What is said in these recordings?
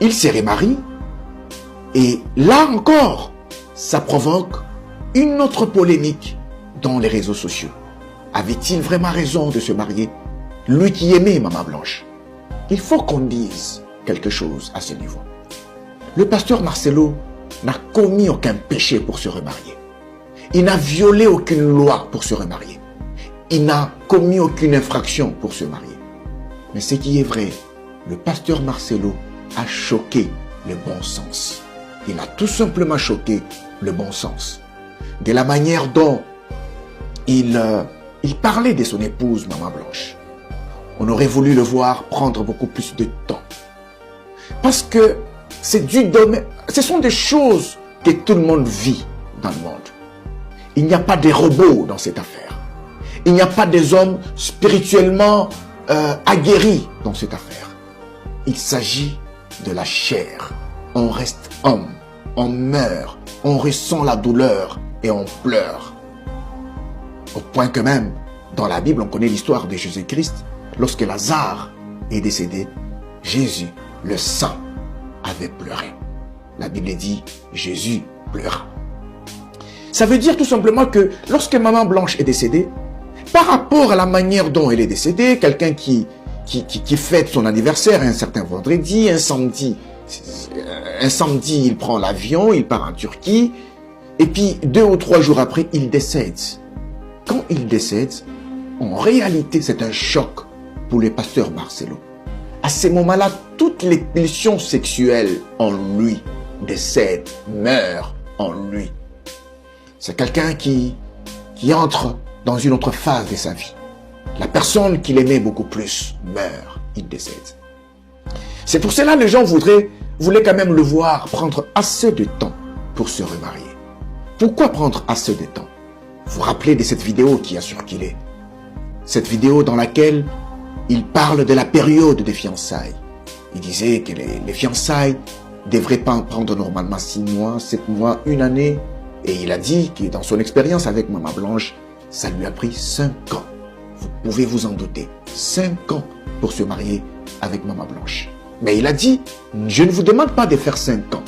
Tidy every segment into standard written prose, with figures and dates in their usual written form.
il se remarie et là encore, ça provoque une autre polémique dans les réseaux sociaux. Avait-il vraiment raison de se marier? Lui qui aimait Maman Blanche. Il faut qu'on dise quelque chose à ce niveau. Le pasteur Marcelo n'a commis aucun péché pour se remarier. Il n'a violé aucune loi pour se remarier. Il n'a commis aucune infraction pour se marier. Mais ce qui est vrai, le pasteur Marcelo a choqué le bon sens. Il a tout simplement choqué le bon sens. De la manière dont il parlait de son épouse, Maman Blanche. On aurait voulu le voir prendre beaucoup plus de temps. Parce que c'est du domaine, ce sont des choses que tout le monde vit dans le monde. Il n'y a pas des robots dans cette affaire. Il n'y a pas des hommes spirituellement aguerris dans cette affaire. Il s'agit de la chair. On reste homme, on meurt, on ressent la douleur et on pleure. Au point que même, dans la Bible, on connaît l'histoire de Jésus-Christ. Lorsque Lazare est décédé, Jésus, le saint, avait pleuré. La Bible dit, Jésus pleura. Ça veut dire tout simplement que lorsque Maman Blanche est décédée, par rapport à la manière dont elle est décédée, quelqu'un qui fête son anniversaire un certain vendredi, un samedi, il prend l'avion, il part en Turquie, et puis 2 ou 3 jours après, il décède. Quand il décède, en réalité, c'est un choc pour le pasteur Marcelo. À ce moment-là, toutes les pulsions sexuelles en lui décèdent, meurent en lui. C'est quelqu'un qui entre dans une autre phase de sa vie. La personne qu'il aimait beaucoup plus meurt, il décède. C'est pour cela que les gens voulaient quand même le voir prendre assez de temps pour se remarier. Pourquoi prendre assez de temps? Vous vous rappelez de cette vidéo qui a circulé? Cette vidéo dans laquelle il parle de la période des fiançailles. Il disait que les fiançailles ne devraient pas prendre normalement 6 mois, 7 mois, 1 année. Et il a dit que dans son expérience avec Maman Blanche, ça lui a pris 5 ans. Vous pouvez vous en douter. 5 ans pour se marier avec Maman Blanche. Mais il a dit, je ne vous demande pas de faire 5 ans,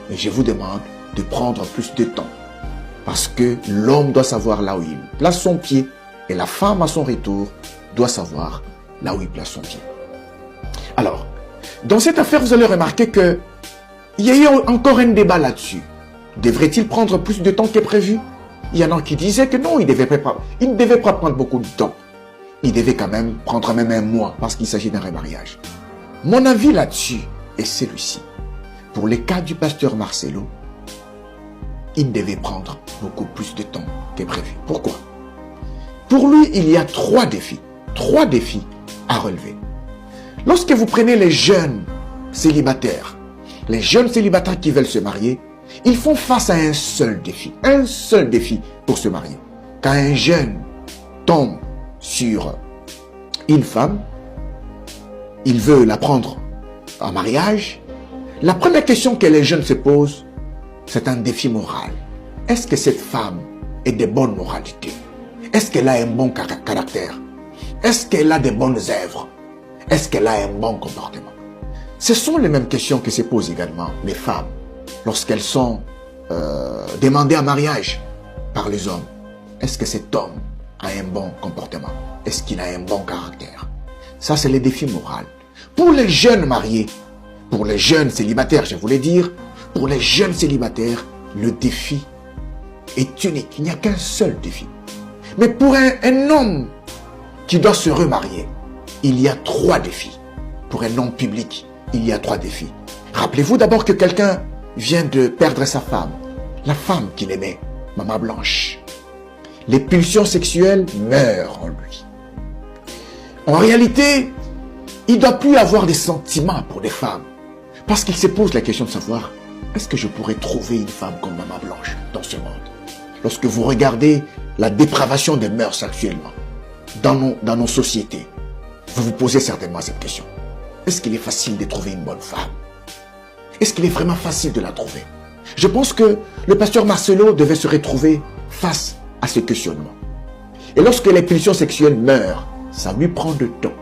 mais je vous demande de prendre plus de temps. Parce que l'homme doit savoir là où il place son pied et la femme à son retour doit savoir là où il place son pied. Alors, dans cette affaire, vous allez remarquer qu'il y a eu encore un débat là-dessus. Devrait-il prendre plus de temps que prévu? Il y en a qui disaient que non, il ne devait pas prendre beaucoup de temps. Il devait quand même prendre même 1 mois parce qu'il s'agit d'un remariage. Mon avis là-dessus est celui-ci. Pour le cas du pasteur Marcelo, il devait prendre beaucoup plus de temps que prévu. Pourquoi? Pour lui, il y a 3 défis. 3 défis à relever. Lorsque vous prenez les jeunes célibataires qui veulent se marier, ils font face à un seul défi pour se marier. Quand un jeune tombe sur une femme, il veut la prendre en mariage, la première question que les jeunes se posent, c'est un défi moral. Est-ce que cette femme est de bonne moralité? Est-ce qu'elle a un bon caractère? Est-ce qu'elle a de bonnes œuvres? Est-ce qu'elle a un bon comportement? Ce sont les mêmes questions que se posent également les femmes lorsqu'elles sont demandées en mariage par les hommes. Est-ce que cet homme a un bon comportement? Est-ce qu'il a un bon caractère? Ça, c'est le défi moral. Pour les jeunes mariés, pour les jeunes célibataires, je voulais dire, pour les jeunes célibataires, le défi est unique. Il n'y a qu'un seul défi. Mais pour un homme qui doit se remarier, il y a 3 défis. Pour un homme public, il y a 3 défis. Rappelez-vous d'abord que quelqu'un vient de perdre sa femme, la femme qu'il aimait, Maman Blanche. Les pulsions sexuelles meurent en lui. En réalité, il ne doit plus avoir des sentiments pour des femmes. Parce qu'il se pose la question de savoir, est-ce que je pourrais trouver une femme comme Maman Blanche dans ce monde? Lorsque vous regardez la dépravation des mœurs actuellement dans nos sociétés, vous vous posez certainement cette question. Est-ce qu'il est facile de trouver une bonne femme? Est-ce qu'il est vraiment facile de la trouver? Je pense que le pasteur Marcelo devait se retrouver face à ce questionnement. Et lorsque les pulsions sexuelles meurent, ça lui prend du temps.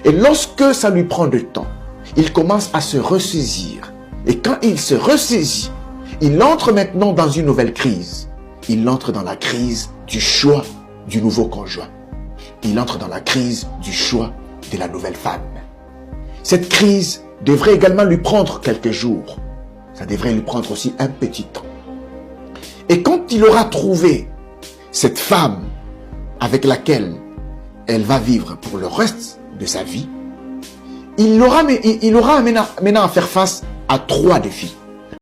Et lorsque ça lui prend du temps, il commence à se ressaisir. Et quand il se ressaisit, il entre maintenant dans une nouvelle crise. Il entre dans la crise du choix du nouveau conjoint. Il entre dans la crise du choix de la nouvelle femme. Cette crise devrait également lui prendre quelques jours. Ça devrait lui prendre aussi un petit temps. Et quand il aura trouvé cette femme avec laquelle elle va vivre pour le reste de sa vie, il aura maintenant à faire face à 3 défis.